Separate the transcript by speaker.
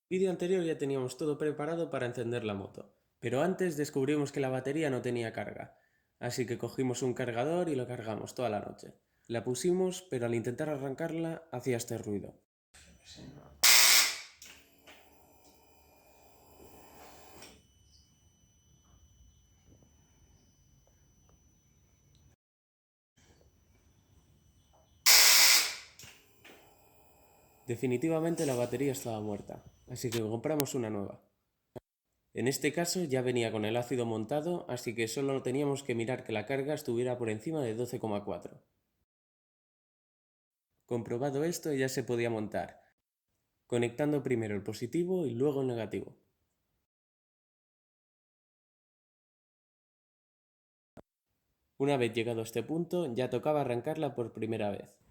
Speaker 1: Vídeo anterior ya teníamos todo preparado para encender la moto, pero antes descubrimos que la batería no tenía carga, así que cogimos un cargador y lo cargamos toda la noche. La pusimos, pero al intentar arrancarla hacía este ruido. Definitivamente la batería estaba muerta, así que compramos una nueva. En este caso ya venía con el ácido montado, así que solo teníamos que mirar que la carga estuviera por encima de 12,4. Comprobado esto, ya se podía montar, conectando primero el positivo y luego el negativo. Una vez llegado a este punto, ya tocaba arrancarla por primera vez.